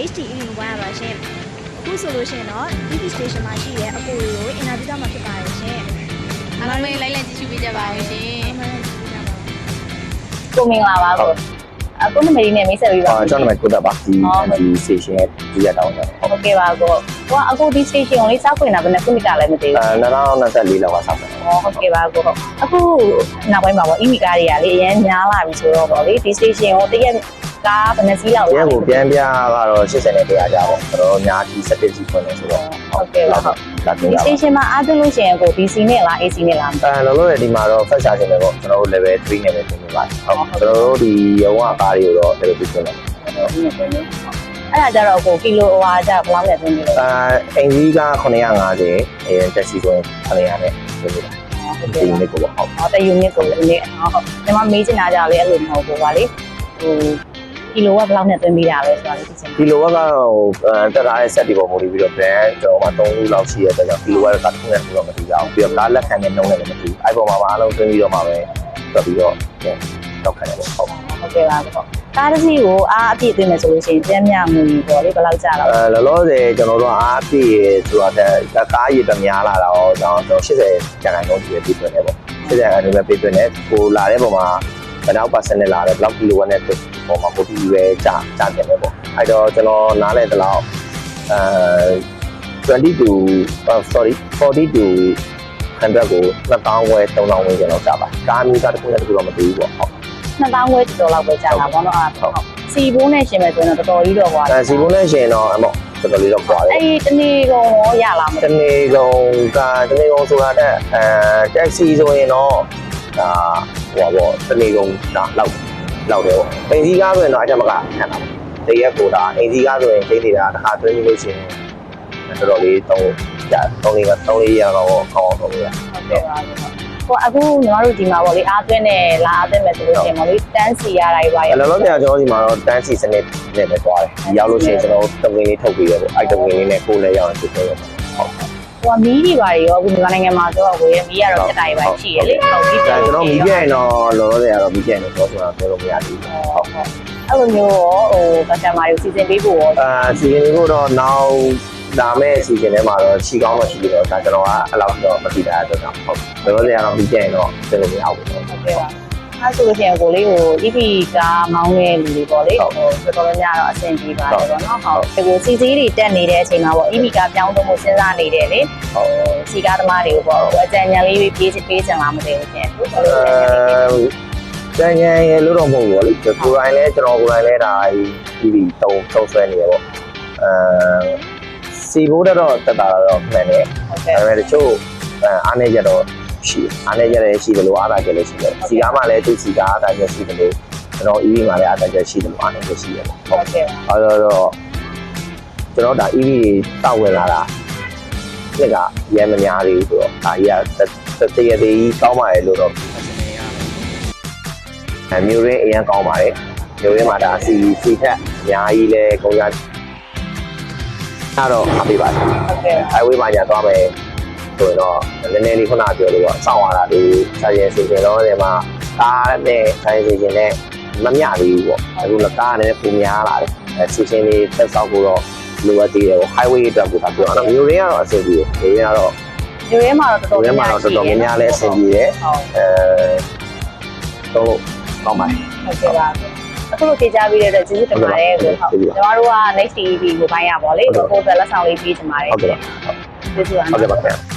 next EV ဝါပါရှင်အခုဆိုလို့ရှင်တော့ EV station မှာရှိတဲ့အကိုတွေကို interview တော့မှာဖြစ်ပါတယ်ရှင်အားလုံးလေးလိုက်ကြည့်ရှုပေးကြပါဦးရှင်ကိုမင်္ဂလာပါကိုအခုနမလေးနဲ့မိတ်ဆက်ပေးပါကျွန်တော်နာမည်ကိုတက်ပါဒီ station ရဲ့ဒီရတောင်းတယ်ဟုတ်ကဲ့ပါကိုအခုဒီ station ကိုလေးစောက်ခွင့်တာဘယ်နှခုနှစ်ကလည်းမသိဘူး2024လောက်ကစောက်တယ်ဟုတ်ကဲ့ပါကိုအခုနောက်ပိုင်းမှာပေါ့ EV ကားတွေကလေအရင်များလာပြီဆိုတော့ပေါ့လေဒီ station ကိုတရက်ကားဘယ်နှစီးလောက်လဲကိုပြန်ပြကတော့80နဲ့100ကြာပေါ့ကျွန်တော်များဒီ7စီးဖွင့်နေဆိုတော့ဟုတ်ကဲ့ပါဟုတ်ဒီ station မှာအားသွင်းလို့ရှိရင်ကို DC နဲ့လား AC နဲ့လားလောလောဆယ်ဒီမှာတော့ fast charging ပဲပေါ့ကျွန်တော်တို့ level 3နဲ့ပဲပြင်နေပါတယ်ဟုတ်ကျွန်တော်တို့ဒီရုံးကားတွေကိုတော့ level 2ပြင်နေတယ်အဲ့ဒါကြတော့ကိုကီလိုဟွာကြဘယ်လောက်နဲ့သွင်းနေလဲအင်ဂျီက950တက်စီဆိုရင်900နဲ့သွင်းနေတာဒီ unit ကိုပေါ့ဟုတ်တဲ့ unit ကိုလည်းဟုတ်ဒီမှာမေးချင်တာကြလေအဲ့လိုမဟုတ်ဘူးပါလေဟိုကီလိုကဘယ်လောက်နဲ့သွင်းပေးတာလဲဆိုတာလေးသိချင်ကီလိုဝက်ကတော့တက်ထားတဲ့ set တွေပေါ်မူတည်ပြီးတော့ brand ကျွန်တော်မှာ3ခုလောက်ရှိရတဲ့ကြောင့်ကီလိုဝက်ကတစ်ခုနဲ့တစ်ခုတော့မတူကြအောင်ပြီးတော့ကားလက်ခံတဲ့နှုန်းနဲ့လည်းမတူအဲ့ပေါ်မှာအားလုံးသွင်းပြီးတော့မှပဲတက်ပြီးတော့တော့ခံရပေါ့ဟုတ်ကဲ့ပါပေါ့ကားတစ်စီးကိုအားအပြည့်သွင်းမယ်ဆိုလို့ရှိရင်ပြန်မြငွေပေါ့လေဘယ်လောက်ကျတော့လောလောဆယ်ကျွန်တော်တို့အားအပြည့်ဆိုတာကားရည်တများလာတာတော့ကျွန်တော်80ကျန်တိုင်းတော့ဒီပဲပြည့်သွင်းတယ်ပေါ့80ကျန်တိုင်းပဲပြည့်သွင်းတယ်ကိုလာတဲ့ပုံမှာဘယ်လောက်% နဲ့လာတယ်ဘယ်လောက်ကီလိုဝက်နဲ့ပုံမှာကိုဒီပဲကြာတယ်ပေါ့အဲ့တော့ကျွန်တော်နားလဲတလောက်40 to 100 ကို2000ဝယ်3000ဝယ်ကျွန်တော်ကြာပါကားမျိုးသားတစ်ခုနဲ့တစ်ခုတော့မတူဘူးပေါ့ဟုတ်2000ဝယ်ကျော်လောက်ပဲကြာတာပေါ့နော်ဟုတ်စီဘိုးနဲ့ရှင်မယ်ဆိုရင်တော့တော်တော်ကြီးတော့ကွာစီဘိုးနဲ့ရှင်တော့အမောတော်တော်လေးတော့ကွာတယ်အဲ့ဒီတနေ့ကုန်ရောရလာမတနေ့ကုန်ဆိုတာတဲ့တက်ဆီဆိုရင်တော့ဒါဟိုပေါ့တနေ့ကုန်ဒါလောက်တယ်ပေါ့အင်ဂျီကားဆိုရင်တော့အထက်မကခံတာတရက်ကိုဒါအင်ဂျီကားဆိုရင်ချိန်နေတာတစ်ခါသွင်းပြီးလို့ရှိရင်တော်တော်လေး3ရက်တော့ခေါင်းအောင်လုပ်ရဟုတ်ကဲ့ပါဟိုအခုညီမတို့ဒီမှာပေါ့လေအားသွင်းနဲ့လာအားသွင်းမယ်ဆိုလို့ရှိရင်ပေါ့လေတန်းစီရတာတွေပါရလောလောဆယ်ကျွန်တော်ဒီမှာတော့တန်းစီစနစ်နဲ့ပဲသွားတယ်ရောက်လို့ရှိရင်ကျွန်တော်တဝင်းလေးထုတ်ပြီးရပေါ့အဲ့တဝင်းလေးနဲ့ကိုယ်လည်းရအောင်ဖြစ်တယ်ဟုတ်ဟိုမီးတွေပါရောအခုမြန်မာနိုင်ငံမှာဆိုတော့ကိုရမီးကတော့တက်တာတွေပါရှိရလေဟုတ်ပြီကျွန်တော်မီးပြရင်တော့လောလောဆယ်ကတော့မီးပြရင်တော့ဆိုတာပြောလို့မရဘူးဟုတ်အဲ့လိုမျိုးရောဟို customer တွေစီစဉ်ပေးဖို့ရောစီစဉ်ပေးဖို့တော့နောက်ဒါမဲ့စီစဉ်ထဲမှာတော့ခြေကောင်းတော့ရှိပြီးတော့ဒါကျွန်တော်ကအဲ့လောက်တော့မသိတာတော့ဟုတ်လောလောဆယ်ကတော့မီးပြရင်တော့ပြောလို့မရဘူးဟုတ်ကဲ့ပါအဲ့ဆိုလို့ရှိရင်ကိုလေးကို EV ကားမောင်းတဲ့လူတွေပေါ့လေဟိုတော်တော်များများတော့အဆင်ပြေပါတယ်ပေါ့နော်ဟုတ်ဒီကိုစီစီးတွေတက်နေတဲ့အချိန်မှာပေါ့ EV ကားပြောင်းသုံးဖို့စဉ်းစားနေတယ်လေဟိုစီကားသမားတွေကိုပေါ့အကြံဉာဏ်လေးပေးချင်လားမသိဘူးရှင်ကျန်ရရလို့တော့မဟုတ်ဘူးလေကိုယ်တိုင်လဲကျွန်တော်ကိုယ်တိုင်လဲဒါ EV သုံးဆွဲနေရပေါ့စီဘိုးတော့တက်တာတော့မှန်တယ်ဒါပေမဲ့တချို့အားနေကြတော့ရှိအားနေကြတယ်ရှိတယ်လို့အားသာကြလည်းရှိတယ်စီကားမှလည်းသူစီကားအားသာကြရှိတယ်လို့ကျွန်တော် EV မှာလည်းအားသာကြရှိတယ်လို့အားနေကြရှိတယ်ပေါ့ဟုတ်ကဲ့အဲ့တော့ကျွန်တော်ဒါ EV တောက်ဝင်လာတာဒီကရဲမများသေးဘူးဆိုတော့ဒါကြီးကတရသေးကောင်းပါလေလို့တော့မျိုးရင်းအရင်ကောင်းပါတယ်မျိုးရင်းမှာဒါစီထက်အများကြီးလဲကုန်ရအဲ့တော့အားပေးပါတယ်ဟုတ်ကဲ့ highway မှာညာသွားမယ်ဆိုရင်တော့နည်းနည်းလေးခုနပြောလို့ပေါ့စောင့်ရတာဒီဆိုင်ရင်စီစဉ်တော့ဒီမှာကားနဲ့ဆိုင်စီစဉ်နဲ့မမျှသေးဘူးပေါ့အခုလည်းကားနဲ့ပုံများလာတယ်စီစဉ်လေးသက်ဆောက်ဖို့တော့လိုအပ်သေးတယ်ပေါ့ highway အတွက်ကိုဒါပြောတာမျိုးရင်းကတော့အဆင်ပြေတယ်မျိုးရင်းကတော့မျိုးရင်းမှာတော့တော်တော်များလဲအဆင်ပြေတယ်တော့ကောင်းပါတယ်ဟုတ်ကဲ့ပါအခုလိုကြေကြားပြီးတဲ့အတွက်ကျေးဇူးတင်ပါတယ်ကိုဟုတ်ကျွန်တော်တို့က next TV ကိုပိုင်းရပါလေဟိုဘယ်လက်ဆောင်လေးပေးချင်ပါတယ်ဟုတ်ကဲ့ကျေးဇူးပါဟုတ်ကဲ့ပါခင်ဗျာ